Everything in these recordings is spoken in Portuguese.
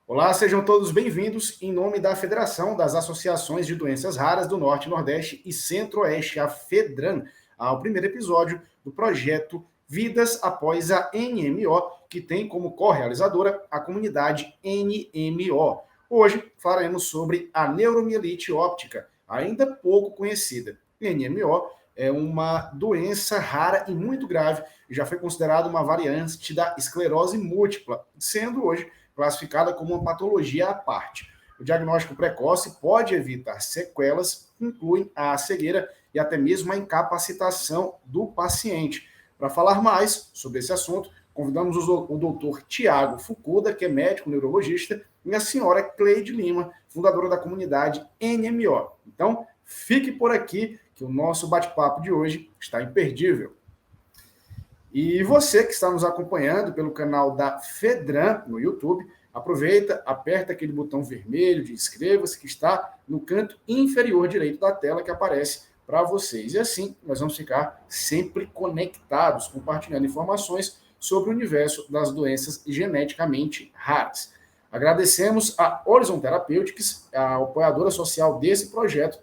Olá, sejam todos bem-vindos em nome da Federação das Associações de Doenças Raras do Norte, Nordeste e Centro-Oeste, a FEDRAN, ao primeiro episódio do projeto Vidas Após a NMO, que tem como co-realizadora a comunidade NMO. Hoje falaremos sobre a neuromielite óptica, ainda pouco conhecida. NMO é uma doença rara e muito grave e já foi considerada uma variante da esclerose múltipla, sendo hoje classificada como uma patologia à parte. O diagnóstico precoce pode evitar sequelas, que incluem a cegueira e até mesmo a incapacitação do paciente. Para falar mais sobre esse assunto, convidamos o doutor Tiago Fukuda, que é médico neurologista, e a senhora Cleide Lima, fundadora da comunidade NMO. Então, fique por aqui, que o nosso bate-papo de hoje está imperdível. E você que está nos acompanhando pelo canal da Fedran no YouTube, aproveita, aperta aquele botão vermelho de inscreva-se que está no canto inferior direito da tela que aparece para vocês. E assim nós vamos ficar sempre conectados, compartilhando informações sobre o universo das doenças geneticamente raras. Agradecemos a Horizon Therapeutics, a apoiadora social desse projeto,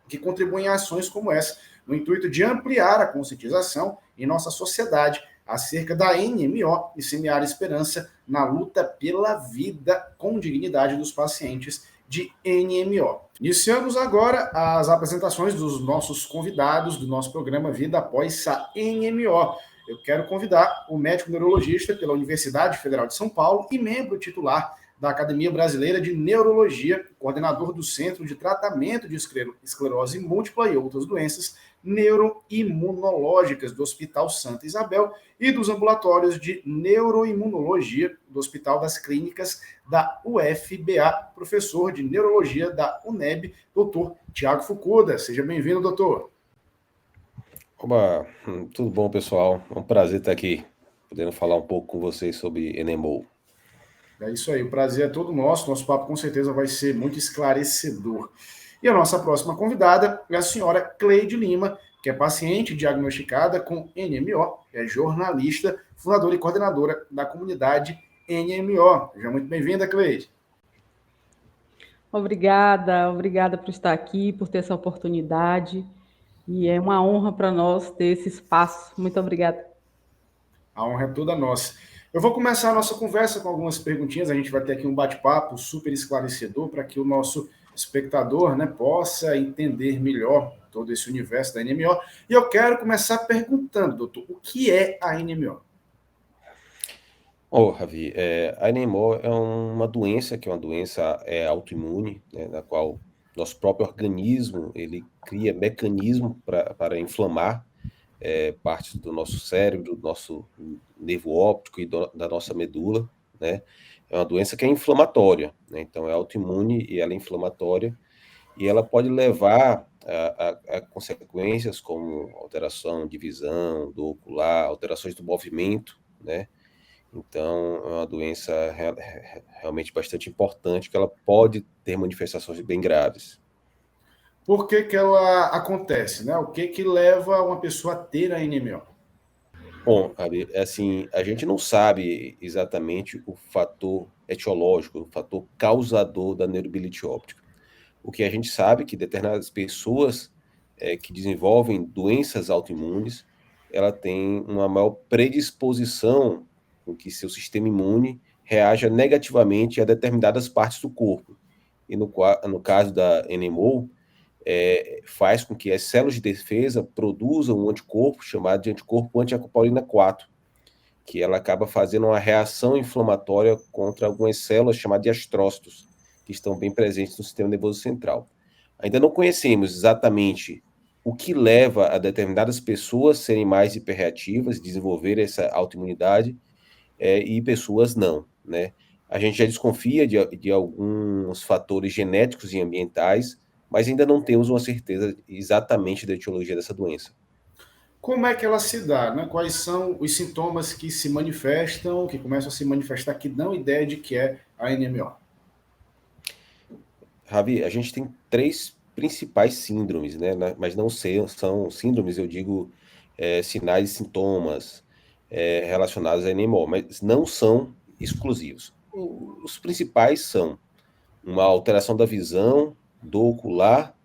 que contribuem em ações como essa, no intuito de ampliar a conscientização em nossa sociedade acerca da NMO e semear esperança na luta pela vida com dignidade dos pacientes de NMO. Iniciamos agora as apresentações dos nossos convidados do nosso programa Vida Após a NMO. Eu quero convidar o médico neurologista pela Universidade Federal de São Paulo e membro titular da Academia Brasileira de Neurologia, coordenador do Centro de Tratamento de Esclerose Múltipla e outras doenças neuroimunológicas do Hospital Santa Isabel e dos ambulatórios de neuroimunologia do Hospital das Clínicas da UFBA, professor de neurologia da UNEB, doutor Tiago Fukuda. Seja bem-vindo, doutor. Oba, tudo bom, pessoal? É um prazer estar aqui, podendo falar um pouco com vocês sobre NMO. É isso aí, o prazer é todo nosso. Nosso papo com certeza vai ser muito esclarecedor. E a nossa próxima convidada é a senhora Cleide Lima, que é paciente diagnosticada com NMO, é jornalista, fundadora e coordenadora da comunidade NMO. Seja muito bem-vinda, Cleide. Obrigada por estar aqui, por ter essa oportunidade. E é uma honra para nós ter esse espaço. Muito obrigada. A honra é toda nossa. Eu vou começar a nossa conversa com algumas perguntinhas. A gente vai ter aqui um bate-papo super esclarecedor para que o nosso espectador, né, possa entender melhor todo esse universo da NMO. E eu quero começar perguntando, doutor, o que é a NMO? Ravi, a NMO é uma doença que é uma doença autoimune, né, na qual nosso próprio organismo ele cria mecanismo para inflamar partes do nosso cérebro, do nosso nervo óptico e da nossa medula, né? É uma doença que é inflamatória, né? Então é autoimune e ela é inflamatória e ela pode levar a consequências como alteração de visão, do ocular, alterações do movimento, né? Então é uma doença realmente bastante importante que ela pode ter manifestações bem graves. Por que ela acontece, né? O que leva uma pessoa a ter a NMO? Bom, assim, a gente não sabe exatamente o fator etiológico, o fator causador da neuromielite óptica. O que a gente sabe é que determinadas pessoas que desenvolvem doenças autoimunes, ela tem uma maior predisposição com que seu sistema imune reaja negativamente a determinadas partes do corpo. E no caso da NMO, faz com que as células de defesa produzam um anticorpo chamado de anticorpo anti-aquaporina 4, que ela acaba fazendo uma reação inflamatória contra algumas células chamadas de astrócitos, que estão bem presentes no sistema nervoso central. Ainda não conhecemos exatamente o que leva a determinadas pessoas serem mais hiperreativas, desenvolver essa autoimunidade, e pessoas não, né? A gente já desconfia de alguns fatores genéticos e ambientais, mas ainda não temos uma certeza exatamente da etiologia dessa doença. Como é que ela se dá, né? Quais são os sintomas que se manifestam, que começam a se manifestar, que dão ideia de que é a NMO? Ravi, a gente tem 3 principais síndromes, né? Mas não são síndromes, eu digo, sinais e sintomas relacionados à NMO, mas não são exclusivos. Os principais são uma alteração da visão, do ocular,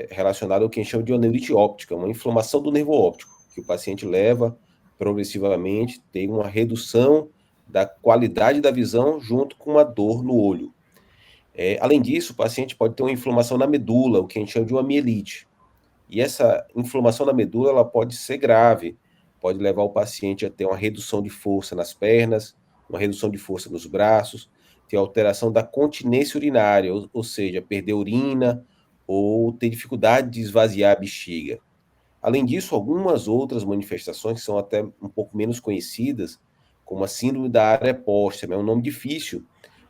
relacionada ao que a gente chama de anelite óptica, uma inflamação do nervo óptico, que o paciente leva progressivamente, tem uma redução da qualidade da visão junto com uma dor no olho. Além disso, o paciente pode ter uma inflamação na medula, o que a gente chama de uma mielite. E essa inflamação na medula ela pode ser grave, pode levar o paciente a ter uma redução de força nas pernas, uma redução de força nos braços, ter alteração da continência urinária, ou seja, perder urina ou ter dificuldade de esvaziar a bexiga. Além disso, algumas outras manifestações que são até um pouco menos conhecidas, como a síndrome da área póstema, é um nome difícil,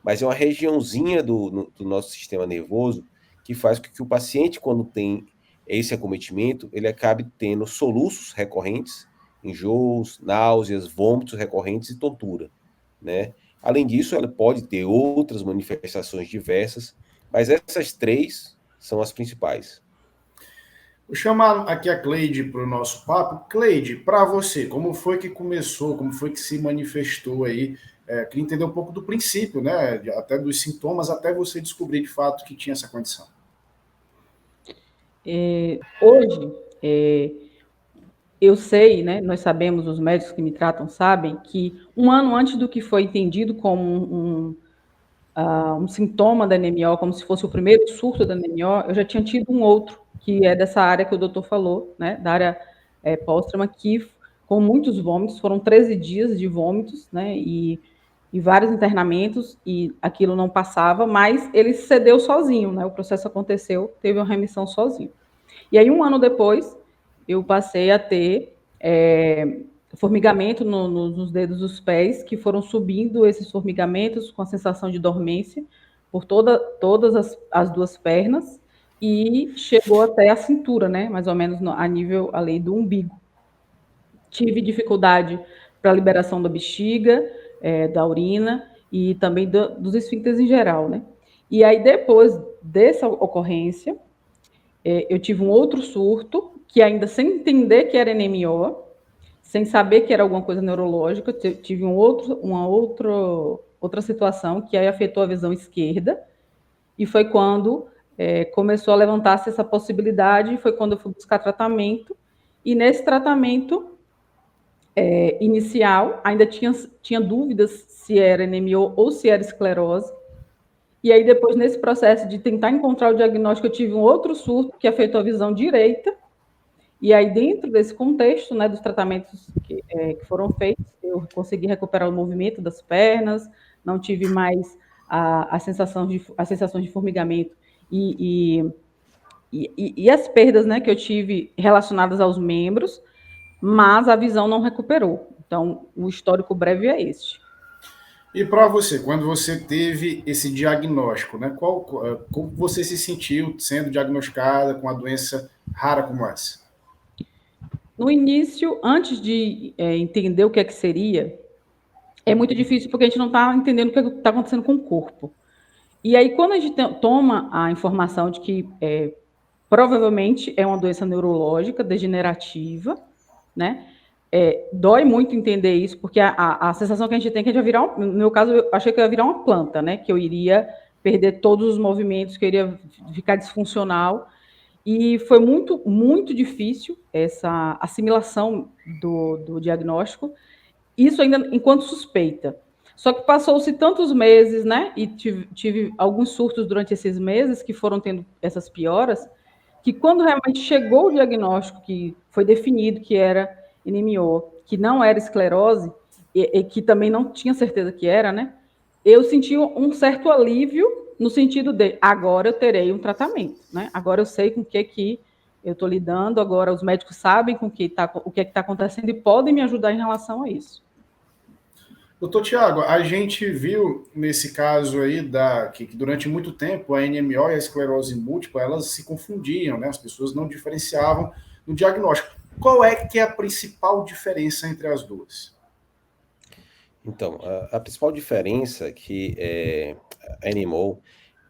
mas é uma regiãozinha do nosso sistema nervoso que faz com que o paciente, quando tem esse acometimento, ele acabe tendo soluços recorrentes, enjoos, náuseas, vômitos recorrentes e tontura, né? Além disso, ela pode ter outras manifestações diversas, mas essas 3 são as principais. Vou chamar aqui a Cleide para o nosso papo. Cleide, para você, como foi que começou, como foi que se manifestou aí? Queria entender um pouco do princípio, né? Até dos sintomas, até você descobrir de fato que tinha essa condição. Hoje, eu sei, né, nós sabemos, os médicos que me tratam sabem, que um ano antes do que foi entendido como um sintoma da anemia, como se fosse o primeiro surto da anemia, eu já tinha tido um outro, que é dessa área que o doutor falou, né, da área póstrema, que com muitos vômitos, foram 13 dias de vômitos, né, e vários internamentos, e aquilo não passava, mas ele cedeu sozinho, né, o processo aconteceu, teve uma remissão sozinho. E aí, um ano depois, eu passei a ter formigamento nos dedos dos pés, que foram subindo esses formigamentos com a sensação de dormência por todas as 2 pernas, e chegou até a cintura, né? Mais ou menos a nível ali do umbigo. Tive dificuldade para a liberação da bexiga, da urina e também dos esfíncteres em geral, né? E aí, depois dessa ocorrência, eu tive um outro surto, que ainda sem entender que era NMO, sem saber que era alguma coisa neurológica, tive uma outra situação que aí afetou a visão esquerda, e foi quando começou a levantar-se essa possibilidade, foi quando eu fui buscar tratamento, e nesse tratamento inicial, ainda tinha dúvidas se era NMO ou se era esclerose, e aí depois, nesse processo de tentar encontrar o diagnóstico, eu tive um outro surto que afetou a visão direita, e aí dentro desse contexto, né, dos tratamentos que foram feitos, eu consegui recuperar o movimento das pernas, não tive mais as sensações de formigamento e as perdas, né, que eu tive relacionadas aos membros, mas a visão não recuperou. Então, o histórico breve é este. E para você, quando você teve esse diagnóstico, né, como você se sentiu sendo diagnosticada com uma doença rara como essa? No início, antes de entender o que é que seria, é muito difícil porque a gente não está entendendo o que está acontecendo com o corpo. E aí, quando a gente toma a informação de que provavelmente é uma doença neurológica degenerativa, né? Dói muito entender isso, porque a sensação que a gente tem é que a gente vai virar, no meu caso, eu achei que eu ia virar uma planta, né? Que eu iria perder todos os movimentos, que eu iria ficar disfuncional. E foi muito, muito difícil essa assimilação do diagnóstico, isso ainda enquanto suspeita. Só que passou-se tantos meses, né? E tive alguns surtos durante esses meses que foram tendo essas pioras, que quando realmente chegou o diagnóstico, que foi definido que era NMO, que não era esclerose, e que também não tinha certeza que era, né? Eu senti um certo alívio no sentido de agora eu terei um tratamento, né? Agora eu sei com o que eu estou lidando, agora os médicos sabem o que está acontecendo e podem me ajudar em relação a isso. Doutor Tiago, a gente viu nesse caso aí que durante muito tempo a NMO e a esclerose múltipla, elas se confundiam, né? As pessoas não diferenciavam no diagnóstico. Qual é que é a principal diferença entre as duas? Então, a principal diferença é que a NMO,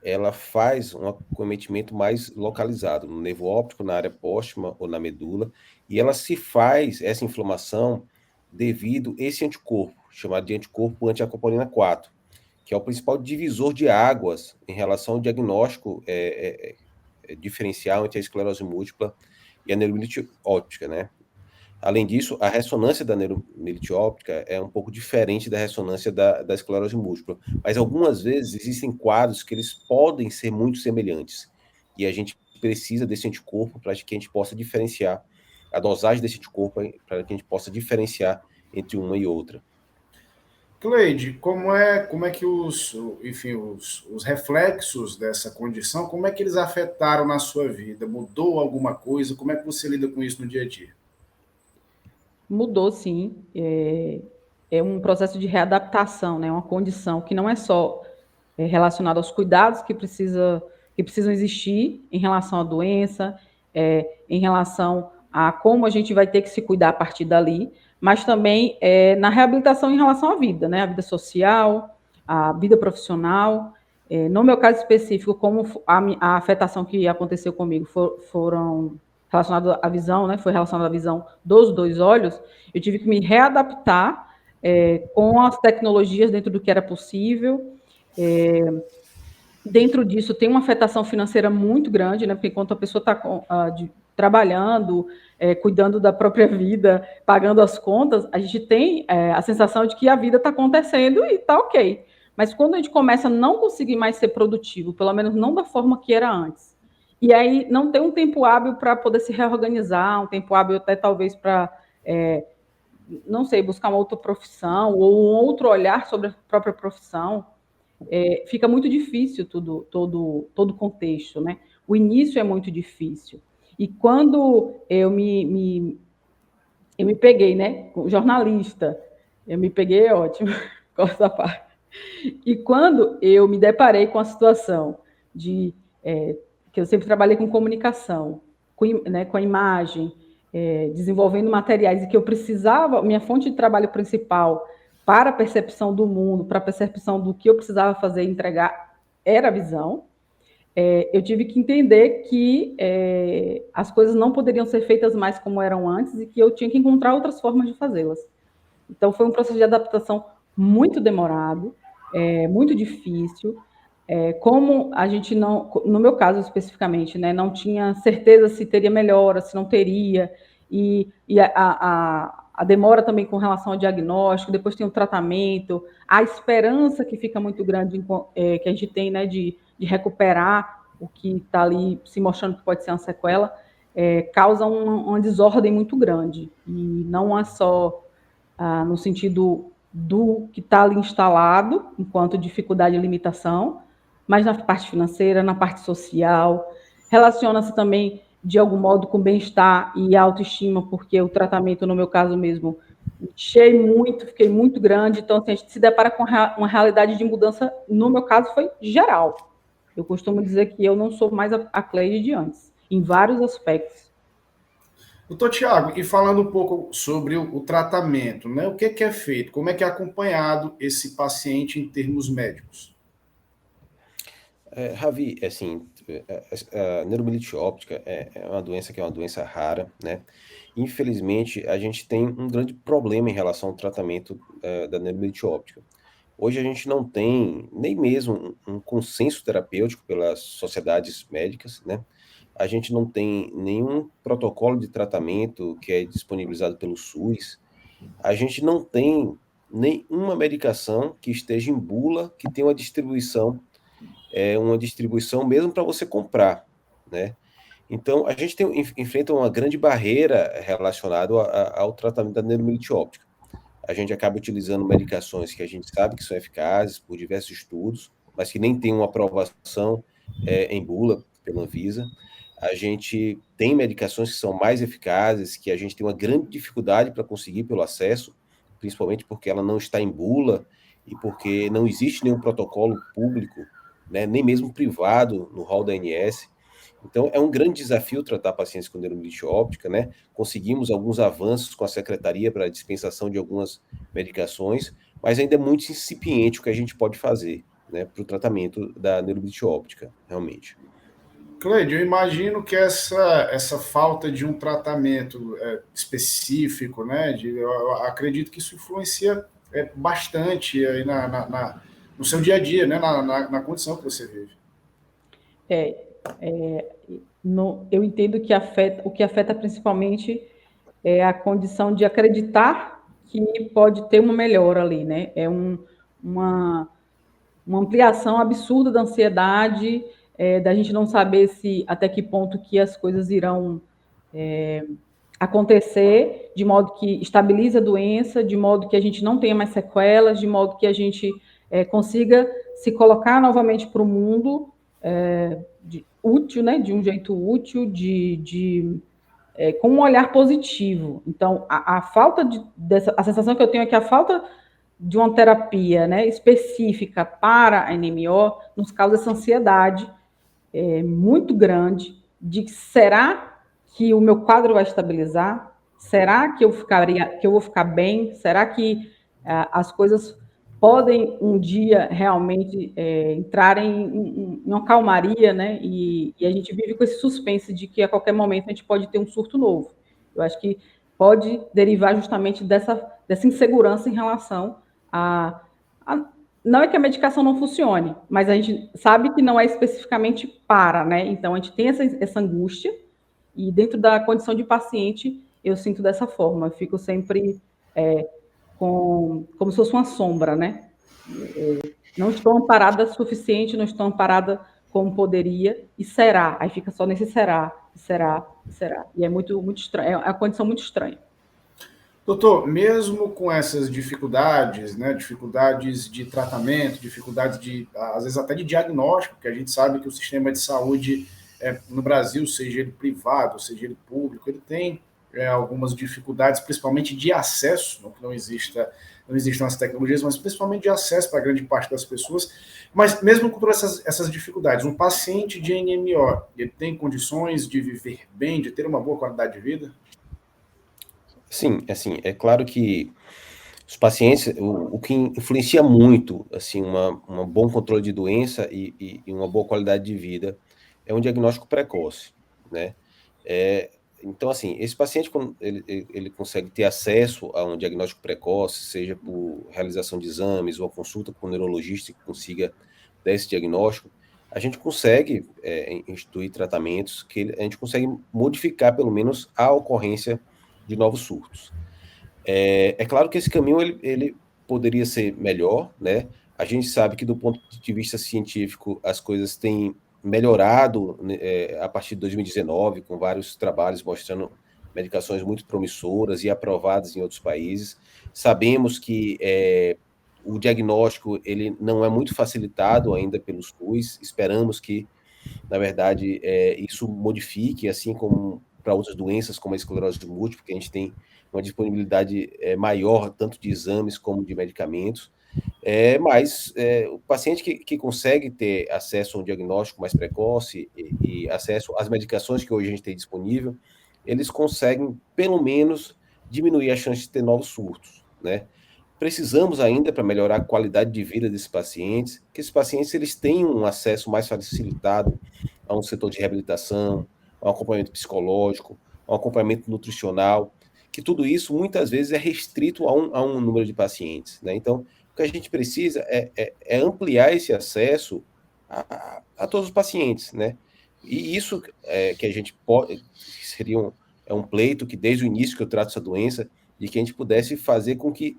ela faz um acometimento mais localizado no nervo óptico, na área póstuma ou na medula, e ela se faz essa inflamação devido a esse anticorpo, chamado de anticorpo anti-aquapolina 4. que é o principal divisor de águas em relação ao diagnóstico diferencial entre a esclerose múltipla e a neuromielite óptica, né? Além disso, a ressonância da neuromielite óptica é um pouco diferente da ressonância da esclerose múltipla, mas algumas vezes existem quadros que eles podem ser muito semelhantes, e a gente precisa desse anticorpo para que a gente possa diferenciar a dosagem desse anticorpo, para que a gente possa diferenciar entre uma e outra. Cleide, como é que os reflexos dessa condição, como é que eles afetaram na sua vida? Mudou alguma coisa? Como é que você lida com isso no dia a dia? Mudou, sim. É um processo de readaptação, né? Uma condição que não é só relacionada aos cuidados que precisam existir em relação à doença, em relação a como a gente vai ter que se cuidar a partir dali, mas também na reabilitação em relação à vida, né? A vida social, a vida profissional. No meu caso específico, como a afetação que aconteceu comigo foram relacionado à visão, né? Foi relacionado à visão dos dois olhos. Eu tive que me readaptar com as tecnologias dentro do que era possível. Dentro disso tem uma afetação financeira muito grande, né? Porque enquanto a pessoa está trabalhando, cuidando da própria vida, pagando as contas, a gente tem a sensação de que a vida está acontecendo e está ok. Mas quando a gente começa a não conseguir mais ser produtivo, pelo menos não da forma que era antes, e aí não tem um tempo hábil para poder se reorganizar, um tempo hábil até talvez para, não sei, buscar uma outra profissão ou um outro olhar sobre a própria profissão, fica muito difícil todo o contexto, né? O início é muito difícil. E quando eu me peguei, né, jornalista, eu me peguei, ótimo, corta a parte. E quando eu me deparei com a situação de que eu sempre trabalhei com comunicação, com a imagem, desenvolvendo materiais, e que eu precisava, minha fonte de trabalho principal para a percepção do mundo, para a percepção do que eu precisava fazer e entregar, era a visão. Eu tive que entender que as coisas não poderiam ser feitas mais como eram antes e que eu tinha que encontrar outras formas de fazê-las. Então, foi um processo de adaptação muito demorado, muito difícil. Como a gente não, no meu caso especificamente, né, não tinha certeza se teria melhora, se não teria, e a demora também com relação ao diagnóstico, depois tem o tratamento, a esperança que fica muito grande, que a gente tem, né, de recuperar o que está ali se mostrando que pode ser uma sequela, causa uma desordem muito grande. E não é só no sentido do que está ali instalado, enquanto dificuldade e limitação, mas na parte financeira, na parte social, relaciona-se também, de algum modo, com bem-estar e autoestima, porque o tratamento, no meu caso mesmo, fiquei muito grande, então assim, a gente se depara com uma realidade de mudança, no meu caso, foi geral. Eu costumo dizer que eu não sou mais a Cleide de antes, em vários aspectos. Doutor Tiago, e falando um pouco sobre o tratamento, né? O que é feito? Como é que é acompanhado esse paciente em termos médicos? Ravi, assim, a neuromielite óptica é uma doença que é uma doença rara, né? Infelizmente, a gente tem um grande problema em relação ao tratamento da neuromielite óptica. Hoje a gente não tem nem mesmo um consenso terapêutico pelas sociedades médicas, né? A gente não tem nenhum protocolo de tratamento que é disponibilizado pelo SUS. A gente não tem nenhuma medicação que esteja em bula, que tenha uma distribuição mesmo para você comprar, né? Então, a gente enfrenta uma grande barreira relacionada ao tratamento da neuromielite óptica. A gente acaba utilizando medicações que a gente sabe que são eficazes por diversos estudos, mas que nem tem uma aprovação em bula pela Anvisa. A gente tem medicações que são mais eficazes, que a gente tem uma grande dificuldade para conseguir pelo acesso, principalmente porque ela não está em bula e porque não existe nenhum protocolo público, né, nem mesmo privado no rol da ANS. Então, é um grande desafio tratar pacientes com neuromielite óptica, né? Conseguimos alguns avanços com a secretaria para a dispensação de algumas medicações, mas ainda é muito incipiente o que a gente pode fazer, né, para o tratamento da neuromielite óptica, realmente. Cleide, eu imagino que essa falta de um tratamento específico, né? Eu acredito que isso influencia bastante aí no seu dia a dia, né, na condição que você vive. Eu entendo que o que afeta principalmente é a condição de acreditar que pode ter uma melhora ali, né? É uma ampliação absurda da ansiedade, da gente não saber até que ponto que as coisas irão acontecer, de modo que estabilize a doença, de modo que a gente não tenha mais sequelas, de modo que a gente consiga se colocar novamente para o mundo útil, né, de um jeito útil, com um olhar positivo. Então, a falta a sensação que eu tenho é que a falta de uma terapia, né, específica para a NMO nos causa essa ansiedade muito grande de será que o meu quadro vai estabilizar? Será que eu vou ficar bem? Será que as coisas podem um dia realmente entrarem em uma calmaria, né? E a gente vive com esse suspense de que a qualquer momento a gente pode ter um surto novo. Eu acho que pode derivar justamente dessa insegurança em relação não é que a medicação não funcione, mas a gente sabe que não é especificamente para, né? Então a gente tem essa angústia, e dentro da condição de paciente, eu sinto dessa forma, eu fico sempre como se fosse uma sombra, né? Não estou amparada o suficiente, não estou amparada como poderia, e será, aí fica só nesse será, será. E é muito estranho, é uma condição muito estranha. Doutor, mesmo com essas dificuldades, né, dificuldades de tratamento, dificuldades às vezes até de diagnóstico, que a gente sabe que o sistema de saúde no Brasil, seja ele privado, seja ele público, ele tem algumas dificuldades, principalmente de acesso, não que não existam as tecnologias, mas principalmente de acesso para grande parte das pessoas. Mas mesmo com todas essas dificuldades, um paciente de NMO, ele tem condições de viver bem, de ter uma boa qualidade de vida? Sim, assim, é claro que os pacientes, o que influencia muito, assim, um bom controle de doença e uma boa qualidade de vida é um diagnóstico precoce, né? Então, assim, esse paciente, quando ele consegue ter acesso a um diagnóstico precoce, seja por realização de exames ou a consulta com o neurologista que consiga dar esse diagnóstico, a gente consegue instituir tratamentos que a gente consegue modificar, pelo menos, a ocorrência de novos surtos. É claro que esse caminho ele poderia ser melhor, né? A gente sabe que, do ponto de vista científico, as coisas têm melhorado, né, a partir de 2019, com vários trabalhos mostrando medicações muito promissoras e aprovadas em outros países. Sabemos que o diagnóstico ele não é muito facilitado ainda pelo SUS. Esperamos que, na verdade, isso modifique, assim como para outras doenças, como a esclerose múltipla, que a gente tem uma disponibilidade maior, tanto de exames como de medicamentos. Mas o paciente que consegue ter acesso a um diagnóstico mais precoce e acesso às medicações que hoje a gente tem disponível, eles conseguem, pelo menos, diminuir a chance de ter novos surtos, né? Precisamos ainda, para melhorar a qualidade de vida desses pacientes, que esses pacientes eles tenham um acesso mais facilitado a um setor de reabilitação, a um acompanhamento psicológico, a um acompanhamento nutricional, que tudo isso muitas vezes é restrito a um número de pacientes, né? Então, o que a gente precisa é ampliar esse acesso a todos os pacientes, né? E isso que a gente pode, seria um pleito que desde o início que eu trato essa doença, de que a gente pudesse fazer com que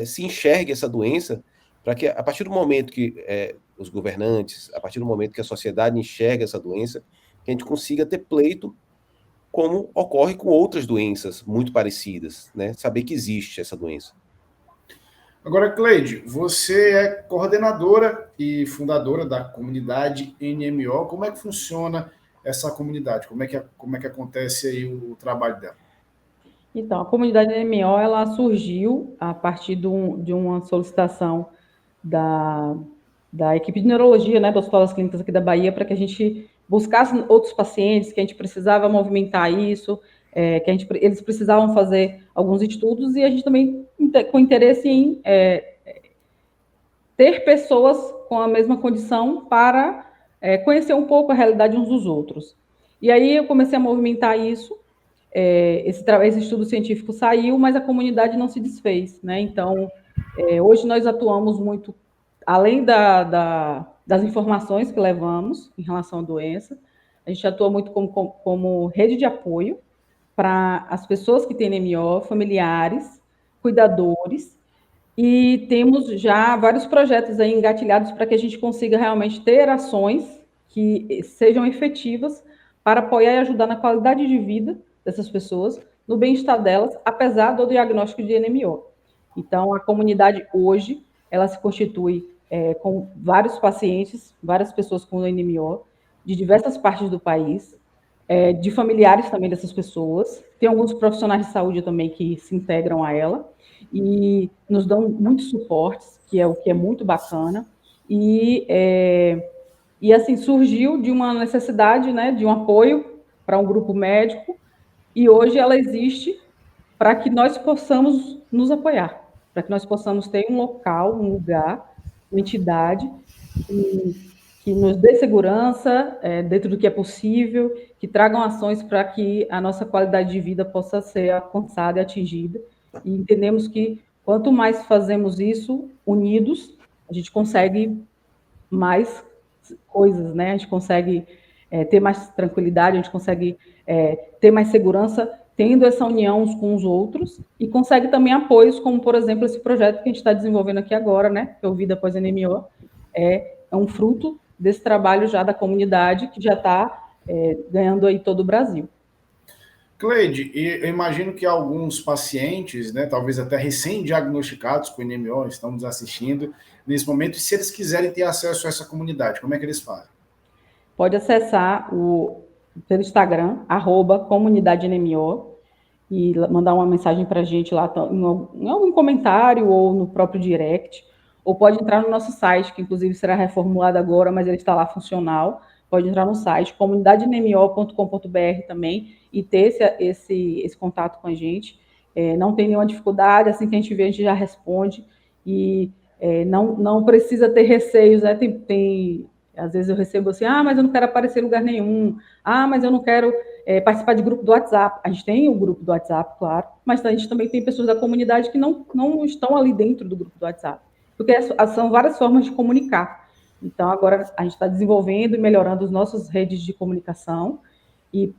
se enxergue essa doença, para que a partir do momento que os governantes, a partir do momento que a sociedade enxerga essa doença, que a gente consiga ter pleito como ocorre com outras doenças muito parecidas, né? Saber que existe essa doença. Agora, Cleide, você é coordenadora e fundadora da comunidade NMO. Como é que funciona essa comunidade? Como é que acontece aí o trabalho dela? Então, a comunidade NMO, ela surgiu a partir de uma solicitação da equipe de neurologia, né, das escolas clínicas aqui da Bahia, para que a gente buscasse outros pacientes, que a gente precisava movimentar isso, eles precisavam fazer alguns estudos, e a gente também com interesse em ter pessoas com a mesma condição para conhecer um pouco a realidade uns dos outros. E aí eu comecei a movimentar isso. Esse estudo científico saiu, mas a comunidade não se desfez, né? Então, hoje nós atuamos muito além das informações que levamos em relação à doença, a gente atua muito como rede de apoio para as pessoas que têm NMO, familiares, cuidadores, e temos já vários projetos aí engatilhados para que a gente consiga realmente ter ações que sejam efetivas para apoiar e ajudar na qualidade de vida dessas pessoas, no bem-estar delas, apesar do diagnóstico de NMO. Então, a comunidade hoje, ela se constitui com vários pacientes, várias pessoas com NMO, de diversas partes do país, de familiares também dessas pessoas. Tem alguns profissionais de saúde também que se integram a ela e nos dão muitos suportes, que é o que é muito bacana. E assim, surgiu de uma necessidade, né, de um apoio para um grupo médico, e hoje ela existe para que nós possamos nos apoiar, para que nós possamos ter um local, um lugar, uma entidade que nos dê segurança dentro do que é possível, que tragam ações para que a nossa qualidade de vida possa ser alcançada e atingida. E entendemos que quanto mais fazemos isso unidos, a gente consegue mais coisas, né? A gente consegue ter mais tranquilidade, a gente consegue ter mais segurança tendo essa união uns com os outros e consegue também apoios, como, por exemplo, esse projeto que a gente está desenvolvendo aqui agora, né? Que é o Vida Após NMO, é um fruto desse trabalho já da comunidade que já está ganhando aí todo o Brasil. Cleide, eu imagino que alguns pacientes, né, talvez até recém-diagnosticados com NMO, estão nos assistindo nesse momento, e se eles quiserem ter acesso a essa comunidade, como é que eles fazem? Pode acessar pelo Instagram, @comunidadeNMO, e mandar uma mensagem para a gente lá em algum comentário ou no próprio direct, ou pode entrar no nosso site, que inclusive será reformulado agora, mas ele está lá funcional. Pode entrar no site comunidadenmo.com.br também e ter esse contato com a gente. Não tem nenhuma dificuldade, assim que a gente vê, a gente já responde, e não precisa ter receios, né? Às vezes eu recebo assim, mas eu não quero aparecer em lugar nenhum, mas eu não quero participar de grupo do WhatsApp. A gente tem o grupo do WhatsApp, claro, mas a gente também tem pessoas da comunidade que não estão ali dentro do grupo do WhatsApp, porque são várias formas de comunicar. Então, agora a gente está desenvolvendo e melhorando as nossas redes de comunicação,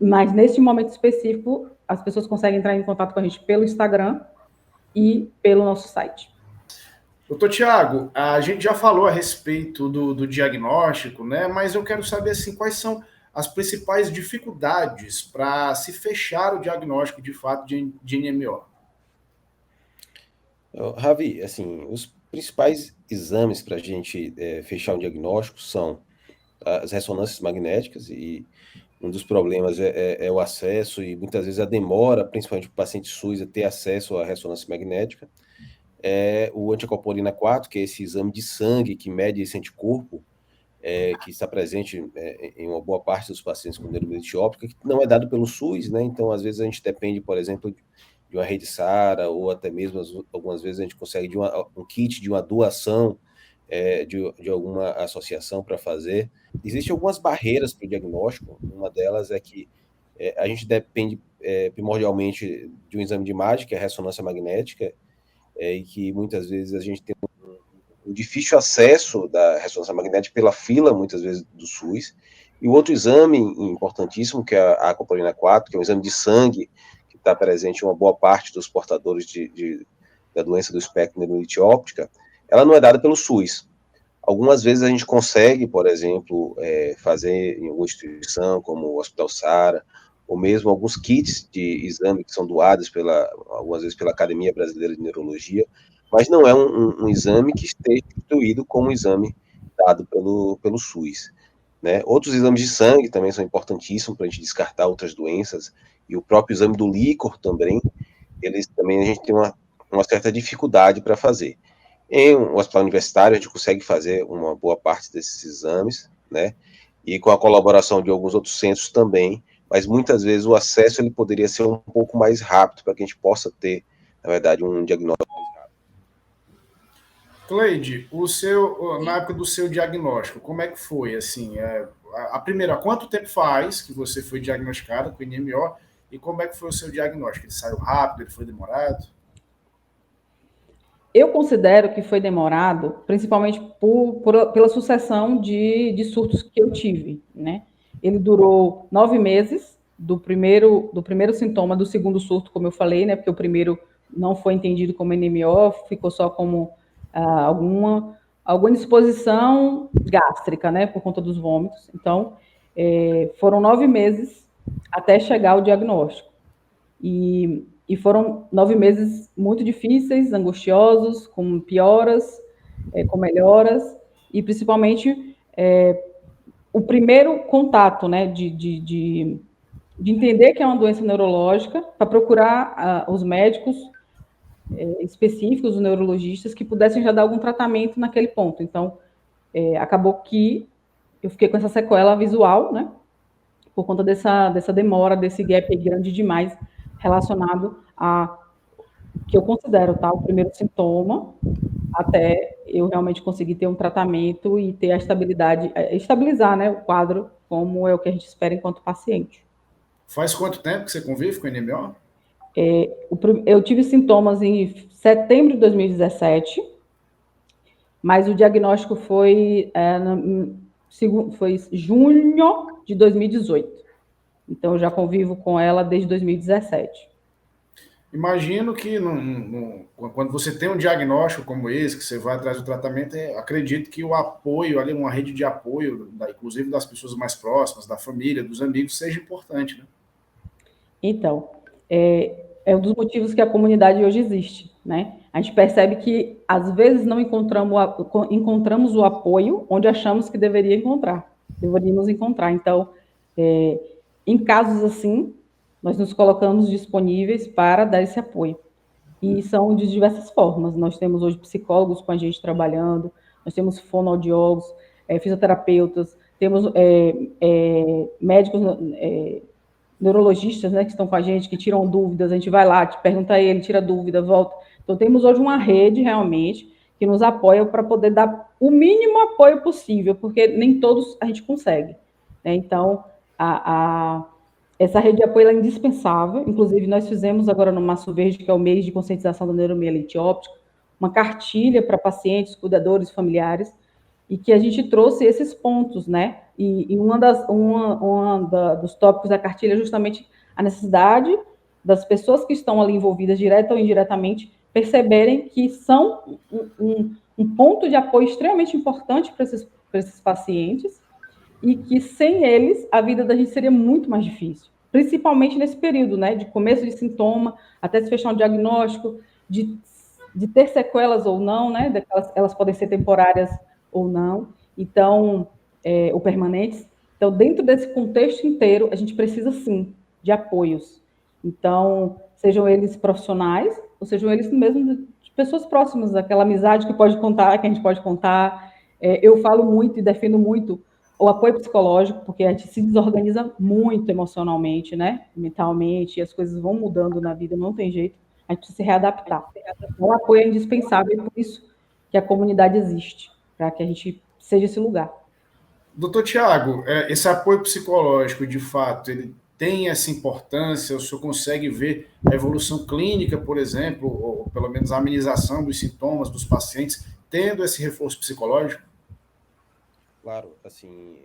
mas nesse momento específico, as pessoas conseguem entrar em contato com a gente pelo Instagram e pelo nosso site. Doutor Tiago, a gente já falou a respeito do diagnóstico, né? Mas eu quero saber assim, quais são as principais dificuldades para se fechar o diagnóstico de fato de NMO? Ravi, assim, os principais exames para a gente fechar um diagnóstico são as ressonâncias magnéticas, e um dos problemas é o acesso e muitas vezes a demora, principalmente para o paciente SUS, a ter acesso à ressonância magnética. O anticopolina 4, que é esse exame de sangue que mede esse anticorpo, que está presente em uma boa parte dos pacientes com neuromielite óptica, que não é dado pelo SUS, né? Então, às vezes, a gente depende, por exemplo, de uma rede SARA, ou até mesmo, algumas vezes, a gente consegue de um kit de uma doação de alguma associação para fazer. Existem algumas barreiras para o diagnóstico. Uma delas é que a gente depende primordialmente de um exame de imagem, que é a ressonância magnética, e que muitas vezes a gente tem um difícil acesso da ressonância magnética pela fila, muitas vezes, do SUS. E o outro exame importantíssimo, que é a aquaporina 4, que é um exame de sangue, que está presente em uma boa parte dos portadores da doença do espectro de neuromielite óptica, ela não é dada pelo SUS. Algumas vezes a gente consegue, por exemplo, fazer em alguma instituição, como o Hospital SARA, ou mesmo alguns kits de exame que são doados algumas vezes pela Academia Brasileira de Neurologia, mas não é um exame que esteja instituído como um exame dado pelo SUS. Né? Outros exames de sangue também são importantíssimos para a gente descartar outras doenças, e o próprio exame do líquor também, eles também a gente tem uma certa dificuldade para fazer. Em um hospital universitário, a gente consegue fazer uma boa parte desses exames, né? E com a colaboração de alguns outros centros também, mas muitas vezes o acesso ele poderia ser um pouco mais rápido para que a gente possa ter, na verdade, um diagnóstico mais rápido. Cleide, na época do seu diagnóstico, como é que foi? Assim, quanto tempo faz que você foi diagnosticado com NMO e como é que foi o seu diagnóstico? Ele saiu rápido, ele foi demorado? Eu considero que foi demorado, principalmente pela sucessão de surtos que eu tive, né? Ele durou 9 meses do primeiro sintoma do segundo surto, como eu falei, né? Porque o primeiro não foi entendido como NMO, ficou só como alguma indisposição gástrica, né? Por conta dos vômitos. Então, foram 9 meses até chegar o diagnóstico. E foram 9 meses muito difíceis, angustiosos, com pioras, com melhoras, e principalmente o primeiro contato, né, de entender que é uma doença neurológica, para procurar os médicos específicos, os neurologistas, que pudessem já dar algum tratamento naquele ponto. Então, acabou que eu fiquei com essa sequela visual, né, por conta dessa demora, desse gap grande demais, relacionado a que eu considero, tá, o primeiro sintoma, até eu realmente conseguir ter um tratamento e ter a estabilidade, estabilizar, né, o quadro, como é o que a gente espera enquanto paciente. Faz quanto tempo que você convive com NMO? Eu tive sintomas em setembro de 2017, mas o diagnóstico foi junho de 2018. Então, eu já convivo com ela desde 2017. Imagino que quando você tem um diagnóstico como esse, que você vai atrás do tratamento, acredito que o apoio, ali, uma rede de apoio, inclusive das pessoas mais próximas, da família, dos amigos, seja importante, né? Então, é um dos motivos que a comunidade hoje existe, né? A gente percebe que, às vezes, não encontramos o apoio onde achamos que deveríamos encontrar. Então, em casos assim, nós nos colocamos disponíveis para dar esse apoio. E são de diversas formas. Nós temos hoje psicólogos com a gente trabalhando, nós temos fonoaudiólogos, fisioterapeutas, temos médicos, neurologistas, né, que estão com a gente, que tiram dúvidas, a gente vai lá, te pergunta a ele, tira dúvida, volta. Então, temos hoje uma rede, realmente, que nos apoia para poder dar o mínimo apoio possível, porque nem todos a gente consegue, né? Então, essa rede de apoio é indispensável. Inclusive, nós fizemos agora no Março Verde, que é o mês de conscientização da neuromielite óptica, uma cartilha para pacientes, cuidadores, familiares, e que a gente trouxe esses pontos, né? E dos tópicos da cartilha é justamente a necessidade das pessoas que estão ali envolvidas, direta ou indiretamente, perceberem que são um ponto de apoio extremamente importante para esses pacientes, e que sem eles a vida da gente seria muito mais difícil, principalmente nesse período, né, de começo de sintoma, até se fechar um diagnóstico, de ter sequelas ou não, né, elas podem ser temporárias ou não, então, ou permanentes. Então, dentro desse contexto inteiro, a gente precisa, sim, de apoios. Então, sejam eles profissionais, ou sejam eles mesmo de pessoas próximas, aquela amizade que pode contar, que a gente pode contar. Eu falo muito e defendo muito o apoio psicológico, porque a gente se desorganiza muito emocionalmente, né? Mentalmente, e as coisas vão mudando na vida, não tem jeito, a gente precisa se readaptar. Então, o apoio é indispensável, e por isso que a comunidade existe, para que a gente seja esse lugar. Doutor Tiago, esse apoio psicológico, de fato, ele tem essa importância? O senhor consegue ver a evolução clínica, por exemplo, ou pelo menos a amenização dos sintomas dos pacientes, tendo esse reforço psicológico? Claro, assim,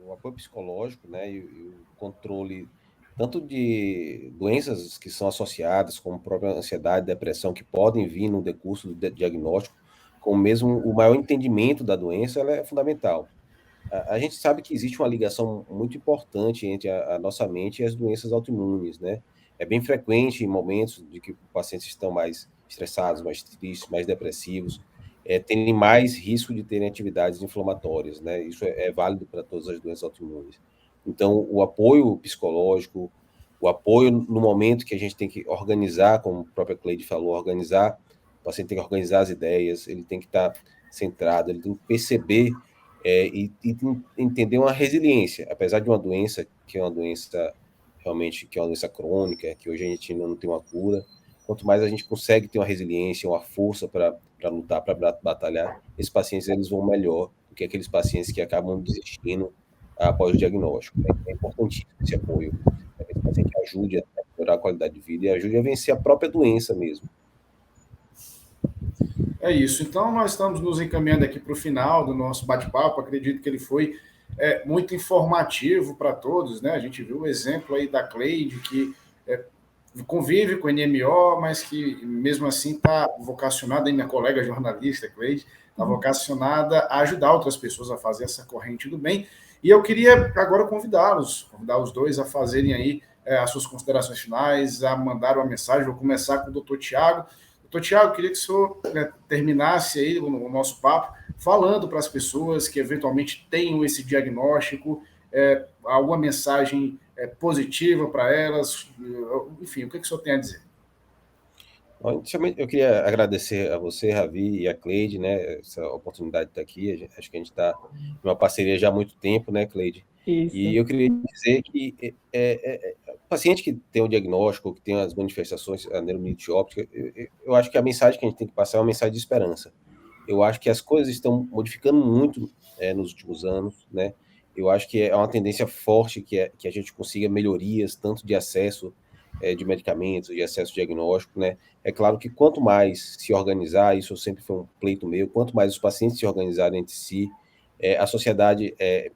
o apoio psicológico, né, e o controle tanto de doenças que são associadas, como a própria ansiedade, depressão, que podem vir no decurso do diagnóstico, como mesmo o maior entendimento da doença, ela é fundamental. A gente sabe que existe uma ligação muito importante entre a nossa mente e as doenças autoimunes, né? É bem frequente em momentos de que pacientes estão mais estressados, mais tristes, mais depressivos, terem mais risco de terem atividades inflamatórias, né? Isso é válido para todas as doenças autoimunes. Então, o apoio psicológico, o apoio no momento que a gente tem que organizar, como a própria Cleide falou, organizar, o paciente tem que organizar as ideias, ele tem que estar centrado, ele tem que perceber e entender uma resiliência, apesar de uma doença que é uma doença realmente que é uma doença crônica, que hoje a gente ainda não tem uma cura. Quanto mais a gente consegue ter uma resiliência, uma força para lutar, para batalhar, esses pacientes eles vão melhor do que aqueles pacientes que acabam desistindo após o diagnóstico. É importantíssimo esse apoio, esse paciente que ajude a melhorar a qualidade de vida e ajude a vencer a própria doença mesmo. É isso. Então, nós estamos nos encaminhando aqui para o final do nosso bate-papo. Acredito que ele foi muito informativo para todos, né? A gente viu o exemplo aí da Cleide, que convive com o NMO, mas que mesmo assim está vocacionada, minha colega jornalista, Cleide, está vocacionada a ajudar outras pessoas a fazer essa corrente do bem. E eu queria agora convidar os dois a fazerem aí as suas considerações finais, a mandar uma mensagem. Vou começar com o doutor Tiago. Doutor Tiago, queria que o senhor terminasse aí o nosso papo falando para as pessoas que eventualmente tenham esse diagnóstico, alguma mensagem positiva para elas, enfim, o que o senhor tem a dizer? Bom, inicialmente, eu queria agradecer a você, Ravi, e a Cleide, né, essa oportunidade de estar aqui. Acho que a gente está em uma parceria já há muito tempo, né, Cleide? Isso. E eu queria dizer que o paciente que tem o diagnóstico, que tem as manifestações da neuromielite óptica, eu acho que a mensagem que a gente tem que passar é uma mensagem de esperança. Eu acho que as coisas estão modificando muito nos últimos anos, né? Eu acho que é uma tendência forte que a gente consiga melhorias, tanto de acesso de medicamentos, de acesso diagnóstico, né? É claro que quanto mais se organizar, isso sempre foi um pleito meu, quanto mais os pacientes se organizarem entre si, a sociedade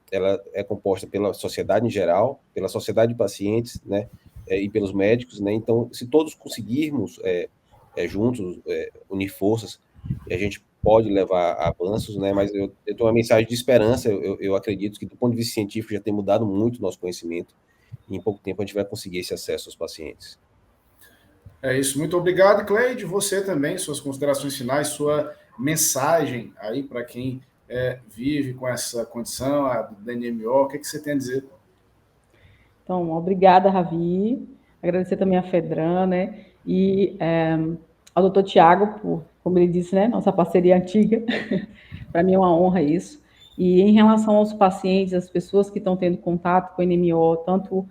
ela é composta pela sociedade em geral, pela sociedade de pacientes, né? E pelos médicos, né? Então, se todos conseguirmos juntos unir forças, a gente pode levar a avanços, né? Mas eu tenho uma mensagem de esperança. Eu acredito que, do ponto de vista científico, já tem mudado muito o nosso conhecimento. E em pouco tempo a gente vai conseguir esse acesso aos pacientes. É isso. Muito obrigado, Cleide. Você também, suas considerações finais, sua mensagem aí para quem vive com essa condição, a do NMO, o que você tem a dizer? Então, obrigada, Ravi. Agradecer também a Fedran, né? E ao doutor Tiago, por, como ele disse, né? Nossa parceria antiga. Para mim é uma honra isso. E em relação aos pacientes, as pessoas que estão tendo contato com o NMO, tanto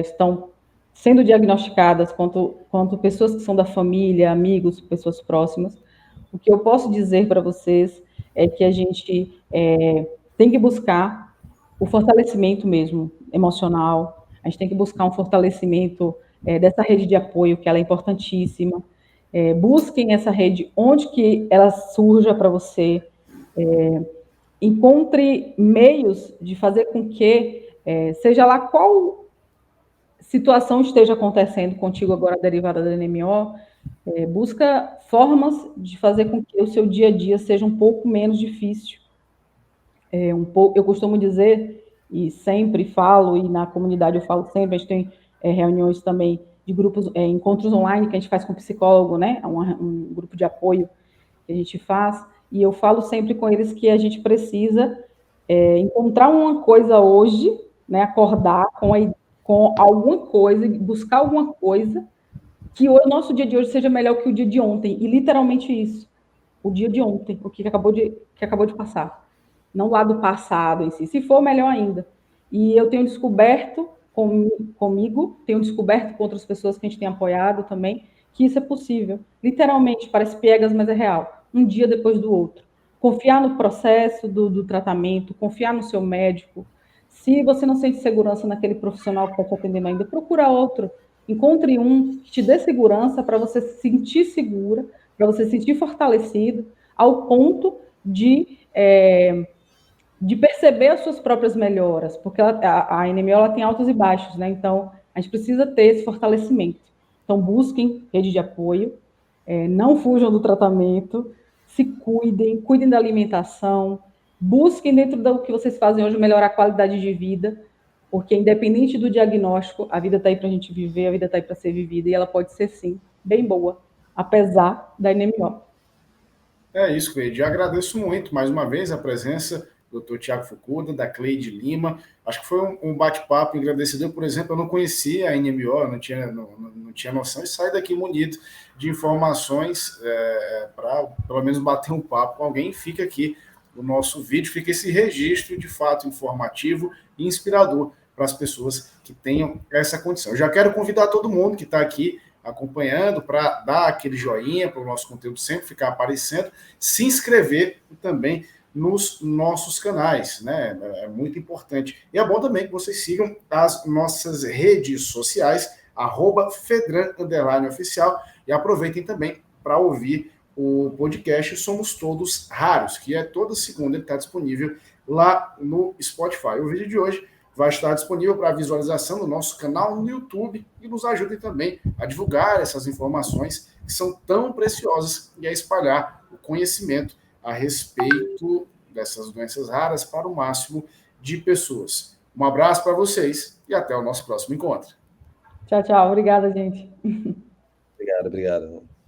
estão sendo diagnosticadas, quanto pessoas que são da família, amigos, pessoas próximas, o que eu posso dizer para vocês é que a gente tem que buscar o fortalecimento mesmo emocional, a gente tem que buscar um fortalecimento dessa rede de apoio, que ela é importantíssima. Busquem essa rede onde que ela surja para você, encontre meios de fazer com que, seja lá qual situação esteja acontecendo contigo agora derivada da NMO, busca formas de fazer com que o seu dia a dia seja um pouco menos difícil. Eu costumo dizer, e sempre falo, e na comunidade eu falo sempre, a gente tem reuniões também de grupos, encontros online que a gente faz com psicólogo, né? Um grupo de apoio que a gente faz, e eu falo sempre com eles que a gente precisa encontrar uma coisa hoje, né? Acordar com alguma coisa, buscar alguma coisa que o nosso dia de hoje seja melhor que o dia de ontem, e literalmente isso, o dia de ontem, o que acabou de passar, não lá do passado em si, se for melhor ainda. E eu tenho descoberto comigo, tenho descoberto com outras pessoas que a gente tem apoiado também, que isso é possível, literalmente, parece piegas, mas é real, um dia depois do outro. Confiar no processo do tratamento, confiar no seu médico. Se você não sente segurança naquele profissional que está te atendendo ainda, procura outro. Encontre um que te dê segurança para você se sentir segura, para você se sentir fortalecido, ao ponto de perceber as suas próprias melhoras, porque a NMO ela tem altos e baixos, né? Então, a gente precisa ter esse fortalecimento. Então, busquem rede de apoio, não fujam do tratamento, se cuidem da alimentação, busquem dentro do que vocês fazem hoje melhorar a qualidade de vida, porque independente do diagnóstico, a vida está aí para a gente viver, a vida está aí para ser vivida, e ela pode ser, sim, bem boa, apesar da NMO. É isso, Cleide. Eu agradeço muito, mais uma vez, a presença do Dr. Tiago Fukuda, da Cleide Lima. Acho que foi um bate-papo engrandecedor. Por exemplo, eu não conhecia a NMO, não tinha noção, e saio daqui munido de informações para, pelo menos, bater um papo com alguém. Fica aqui o nosso vídeo, fica esse registro, de fato, informativo e inspirador para as pessoas que tenham essa condição. Eu já quero convidar todo mundo que está aqui acompanhando para dar aquele joinha para o nosso conteúdo sempre ficar aparecendo, se inscrever também nos nossos canais, né? É muito importante. E é bom também que vocês sigam as nossas redes sociais, @Fedran_oficial, e aproveitem também para ouvir o podcast Somos Todos Raros, que é toda segunda, ele está disponível lá no Spotify. O vídeo de hoje vai estar disponível para visualização no nosso canal no YouTube e nos ajudem também a divulgar essas informações que são tão preciosas e a espalhar o conhecimento a respeito dessas doenças raras para o máximo de pessoas. Um abraço para vocês e até o nosso próximo encontro. Tchau, tchau. Obrigada, gente. Obrigado.